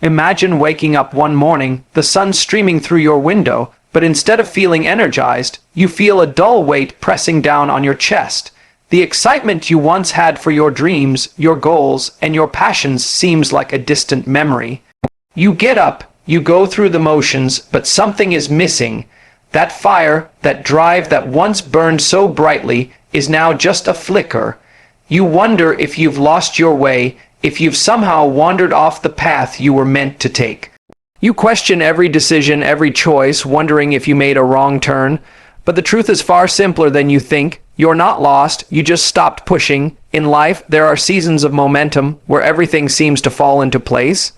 Imagine waking up one morning, the sun streaming through your window, but instead of feeling energized, you feel a dull weight pressing down on your chest. The excitement you once had for your dreams, your goals, and your passions seems like a distant memory. You get up, you go through the motions, but something is missing. That fire, that drive that once burned so brightly, is now just a flicker. You wonder if you've lost your way, if you've somehow wandered off the path you were meant to take. You question every decision, every choice, wondering if you made a wrong turn. But the truth is far simpler than you think. You're not lost, you just stopped pushing. In life, there are seasons of momentum where everything seems to fall into place.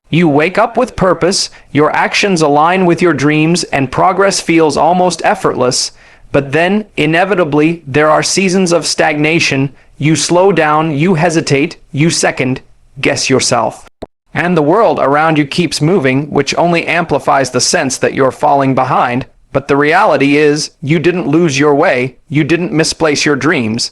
You wake up with purpose, your actions align with your dreams, and progress feels almost effortless. But then, inevitably, there are seasons of stagnation. You slow down, you hesitate, you second guess yourself. And the world around you keeps moving, which only amplifies the sense that you're falling behind. But the reality is, you didn't lose your way, you didn't misplace your dreams.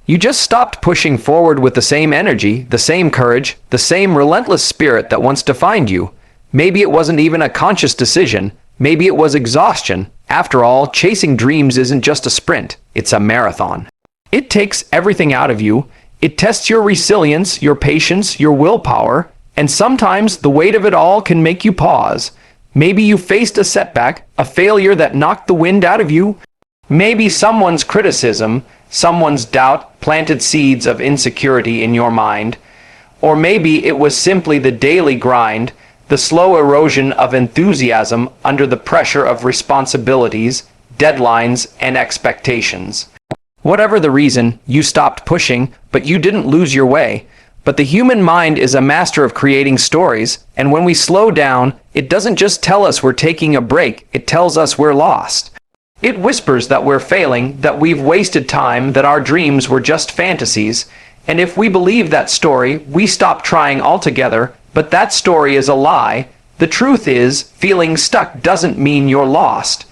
You just stopped pushing forward with the same energy, the same courage, the same relentless spirit that once defined you. Maybe it wasn't even a conscious decision, maybe it was exhaustion. After all, chasing dreams isn't just a sprint, it's a marathon. It takes everything out of you. It tests your resilience, your patience, your willpower, and sometimes the weight of it all can make you pause. Maybe you faced a setback, a failure that knocked the wind out of you. Maybe someone's criticism, someone's doubt planted seeds of insecurity in your mind. Or maybe it was simply the daily grind, the slow erosion of enthusiasm under the pressure of responsibilities, deadlines, and expectations. Whatever the reason, you stopped pushing, but you didn't lose your way. But the human mind is a master of creating stories, and when we slow down, it doesn't just tell us we're taking a break, it tells us we're lost. It whispers that we're failing, that we've wasted time, that our dreams were just fantasies, and if we believe that story, we stop trying altogether, but that story is a lie. The truth is, feeling stuck doesn't mean you're lost.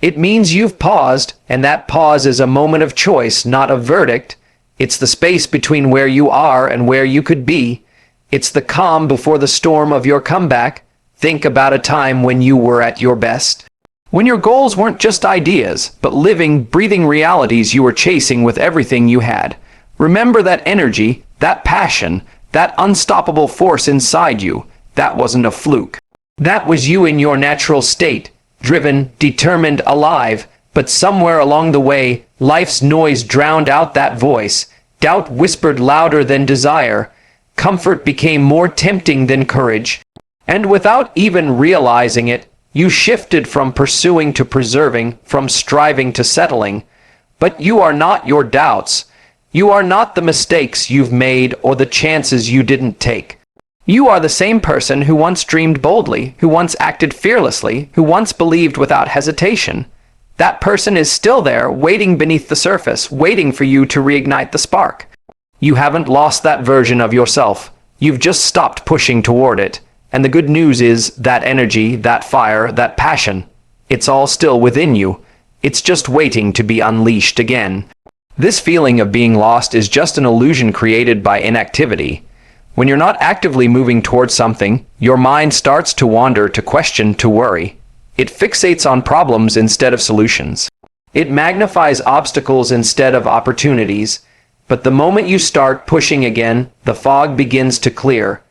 It means you've paused, and that pause is a moment of choice, not a verdict. It's the space between where you are and where you could be. It's the calm before the storm of your comeback. Think about a time when you were at your best. When your goals weren't just ideas, but living, breathing realities you were chasing with everything you had. Remember that energy, that passion, that unstoppable force inside you. That wasn't a fluke. That was you in your natural state, driven, determined, alive. But somewhere along the way, life's noise drowned out that voice. Doubt whispered louder than desire. Comfort became more tempting than courage. And without even realizing it, you shifted from pursuing to preserving, from striving to settling. But you are not your doubts. You are not the mistakes you've made or the chances you didn't take. You are the same person who once dreamed boldly, who once acted fearlessly, who once believed without hesitation. That person is still there, waiting beneath the surface, waiting for you to reignite the spark. You haven't lost that version of yourself. You've just stopped pushing toward it. And the good news is that energy, that fire, that passion, it's all still within you. It's just waiting to be unleashed again. This feeling of being lost is just an illusion created by inactivity. When you're not actively moving towards something, your mind starts to wander, to question, to worry. It fixates on problems instead of solutions. It magnifies obstacles instead of opportunities. But the moment you start pushing again, the fog begins to clear.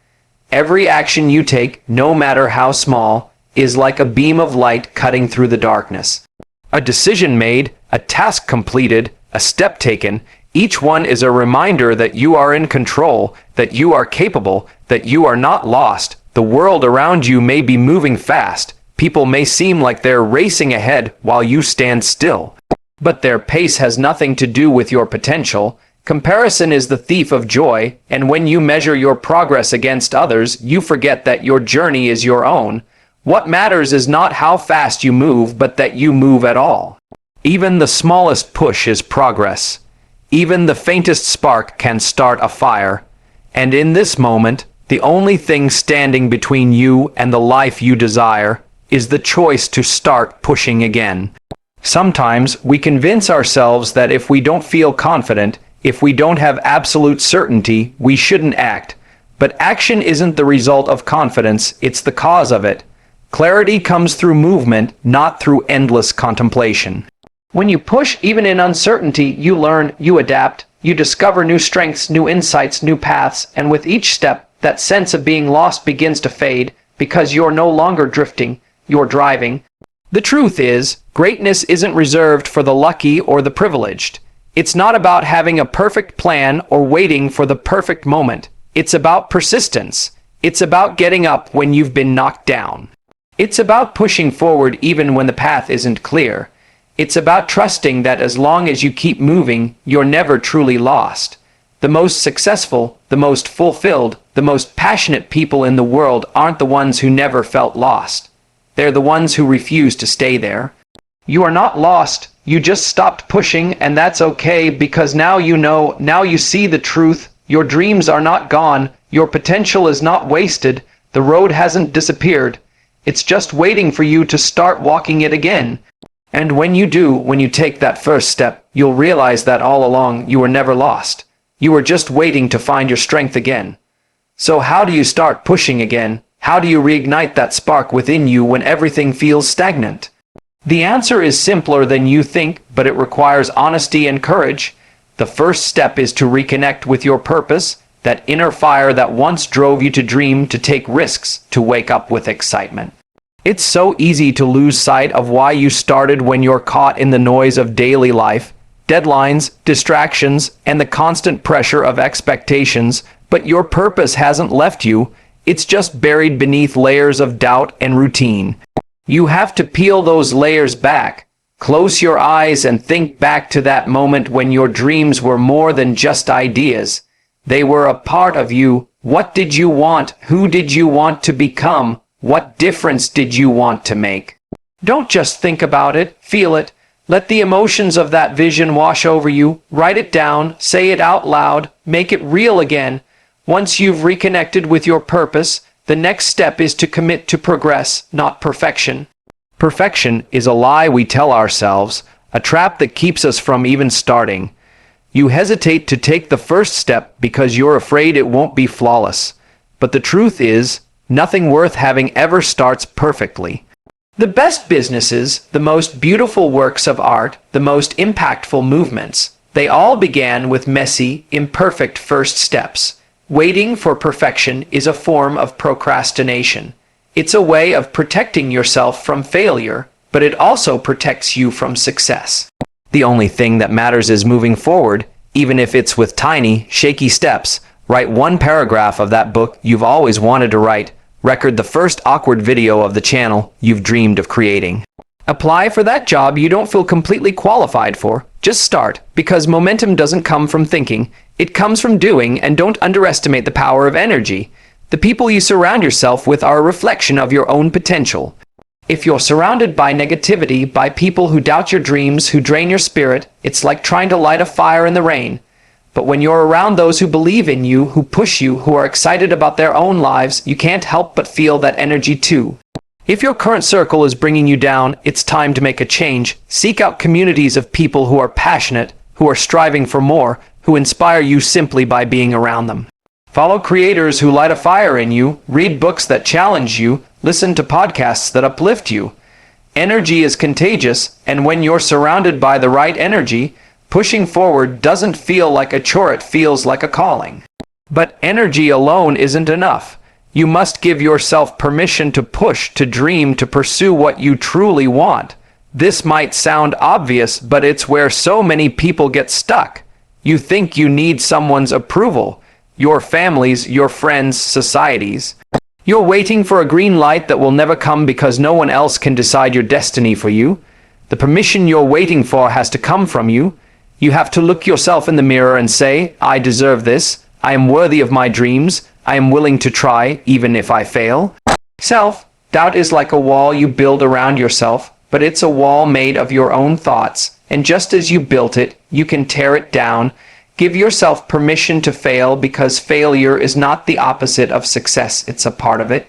Every action you take, no matter how small, is like a beam of light cutting through the darkness. A decision made, a task completed, a step taken, each one is a reminder that you are in control, that you are capable, that you are not lost. The world around you may be moving fast. People may seem like they're racing ahead while you stand still. But their pace has nothing to do with your potential. Comparison is the thief of joy, and when you measure your progress against others, you forget that your journey is your own. What matters is not how fast you move, but that you move at all. Even the smallest push is progress. Even the faintest spark can start a fire. And in this moment, the only thing standing between you and the life you desire is the choice to start pushing again. Sometimes we convince ourselves that if we don't feel confident, if we don't have absolute certainty, we shouldn't act. But action isn't the result of confidence, it's the cause of it. Clarity comes through movement, not through endless contemplation. When you push even in uncertainty, you learn, you adapt, you discover new strengths, new insights, new paths, and with each step, that sense of being lost begins to fade, because you're no longer drifting, you're driving. The truth is, greatness isn't reserved for the lucky or the privileged. It's not about having a perfect plan or waiting for the perfect moment. It's about persistence. It's about getting up when you've been knocked down. It's about pushing forward even when the path isn't clear. It's about trusting that as long as you keep moving, you're never truly lost. The most successful, the most fulfilled, the most passionate people in the world aren't the ones who never felt lost. They're the ones who refuse to stay there. You are not lost. You just stopped pushing, and that's okay, because now you know, now you see the truth. Your dreams are not gone. Your potential is not wasted. The road hasn't disappeared. It's just waiting for you to start walking it again. And when you do, when you take that first step, you'll realize that all along you were never lost. You were just waiting to find your strength again. So how do you start pushing again? How do you reignite that spark within you when everything feels stagnant? The answer is simpler than you think, but it requires honesty and courage. The first step is to reconnect with your purpose, that inner fire that once drove you to dream, to take risks, to wake up with excitement. It's so easy to lose sight of why you started when you're caught in the noise of daily life, deadlines, distractions, and the constant pressure of expectations, but your purpose hasn't left you. It's just buried beneath layers of doubt and routine. You have to peel those layers back. Close your eyes and think back to that moment when your dreams were more than just ideas. They were a part of you. What did you want? Who did you want to become? What difference did you want to make? Don't just think about it, feel it. Let the emotions of that vision wash over you. Write it down, say it out loud, make it real again. Once you've reconnected with your purpose, the next step is to commit to progress, not perfection. Perfection is a lie we tell ourselves, a trap that keeps us from even starting. You hesitate to take the first step because you're afraid it won't be flawless. But the truth is, nothing worth having ever starts perfectly. The best businesses, the most beautiful works of art, the most impactful movements, they all began with messy, imperfect first steps. Waiting for perfection is a form of procrastination. It's a way of protecting yourself from failure, but it also protects you from success. The only thing that matters is moving forward, even if it's with tiny, shaky steps. Write one paragraph of that book you've always wanted to write. Record the first awkward video of the channel you've dreamed of creating. Apply for that job you don't feel completely qualified for. Just start, because momentum doesn't come from thinking. It comes from doing, and don't underestimate the power of energy. The people you surround yourself with are a reflection of your own potential. If you're surrounded by negativity, by people who doubt your dreams, who drain your spirit, it's like trying to light a fire in the rain. But when you're around those who believe in you, who push you, who are excited about their own lives, you can't help but feel that energy too. If your current circle is bringing you down, it's time to make a change. Seek out communities of people who are passionate, who are striving for more, who inspire you simply by being around them. Follow creators who light a fire in you, read books that challenge you, listen to podcasts that uplift you. Energy is contagious, and when you're surrounded by the right energy, pushing forward doesn't feel like a chore, it feels like a calling. But energy alone isn't enough. You must give yourself permission to push, to dream, to pursue what you truly want. This might sound obvious, but it's where so many people get stuck. You think you need someone's approval, your family's, your friends', society's. You're waiting for a green light that will never come because no one else can decide your destiny for you. The permission you're waiting for has to come from you. You have to look yourself in the mirror and say, I deserve this. I am worthy of my dreams. I am willing to try, even if I fail. Self-doubt is like a wall you build around yourself, but it's a wall made of your own thoughts. And just as you built it, you can tear it down. Give yourself permission to fail, because failure is not the opposite of success, it's a part of it.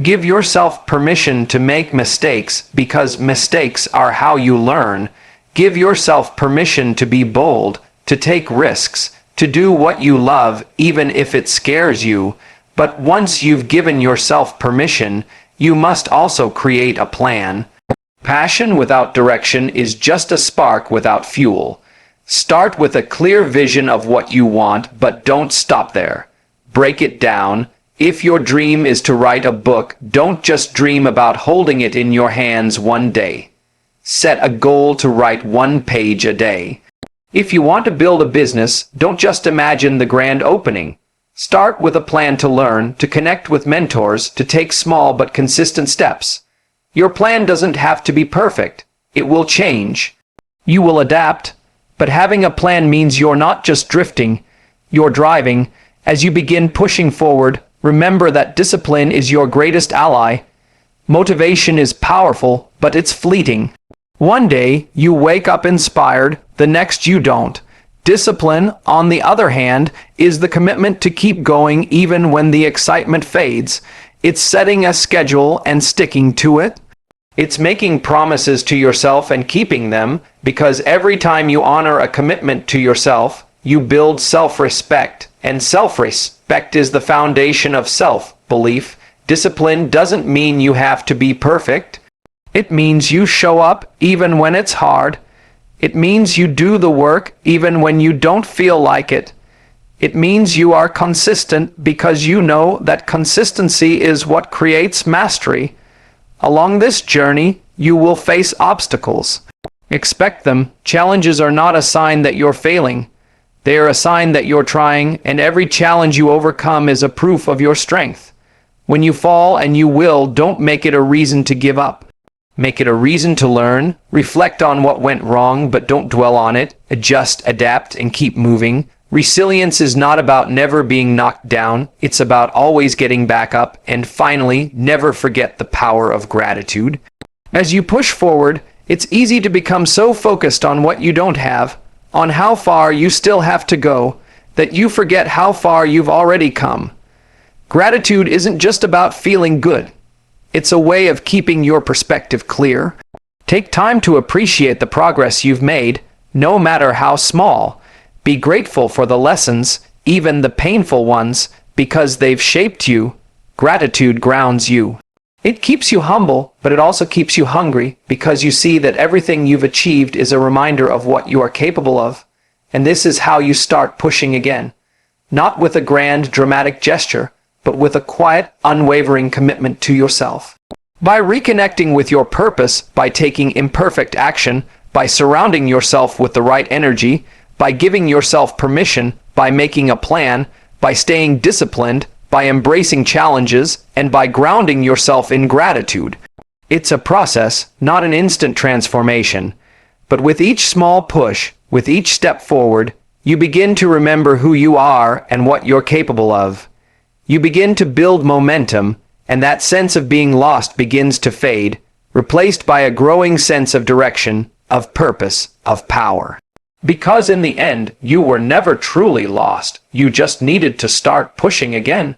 Give yourself permission to make mistakes, because mistakes are how you learn. Give yourself permission to be bold, to take risks, to do what you love, even if it scares you. But once you've given yourself permission, you must also create a plan. Passion without direction is just a spark without fuel. Start with a clear vision of what you want, but don't stop there. Break it down. If your dream is to write a book, don't just dream about holding it in your hands one day. Set a goal to write 1 page a day. If you want to build a business, don't just imagine the grand opening. Start with a plan to learn, to connect with mentors, to take small but consistent steps. Your plan doesn't have to be perfect. It will change. You will adapt. But having a plan means you're not just drifting, you're driving. As you begin pushing forward, remember that discipline is your greatest ally. Motivation is powerful, but it's fleeting. One day, you wake up inspired, the next you don't. Discipline, on the other hand, is the commitment to keep going even when the excitement fades. It's setting a schedule and sticking to it. It's making promises to yourself and keeping them, because every time you honor a commitment to yourself, you build self-respect, and self-respect is the foundation of self-belief. Discipline doesn't mean you have to be perfect. It means you show up even when it's hard. It means you do the work even when you don't feel like it. It means you are consistent because you know that consistency is what creates mastery. Along this journey, you will face obstacles. Expect them. Challenges are not a sign that you're failing. They are a sign that you're trying, and every challenge you overcome is a proof of your strength. When you fall, and you will, don't make it a reason to give up. Make it a reason to learn. Reflect on what went wrong, but don't dwell on it. Adjust, adapt, and keep moving. Resilience is not about never being knocked down. It's about always getting back up. And finally, never forget the power of gratitude. As you push forward, it's easy to become so focused on what you don't have, on how far you still have to go, that you forget how far you've already come. Gratitude isn't just about feeling good. It's a way of keeping your perspective clear. Take time to appreciate the progress you've made, no matter how small. Be grateful for the lessons, even the painful ones, because they've shaped you. Gratitude grounds you. It keeps you humble, but it also keeps you hungry, because you see that everything you've achieved is a reminder of what you are capable of. And this is how you start pushing again. Not with a grand, dramatic gesture, but with a quiet, unwavering commitment to yourself. By reconnecting with your purpose, by taking imperfect action, by surrounding yourself with the right energy, by giving yourself permission, by making a plan, by staying disciplined, by embracing challenges, and by grounding yourself in gratitude. It's a process, not an instant transformation. But with each small push, with each step forward, you begin to remember who you are and what you're capable of. You begin to build momentum, and that sense of being lost begins to fade, replaced by a growing sense of direction, of purpose, of power. Because in the end, you were never truly lost. You just needed to start pushing again.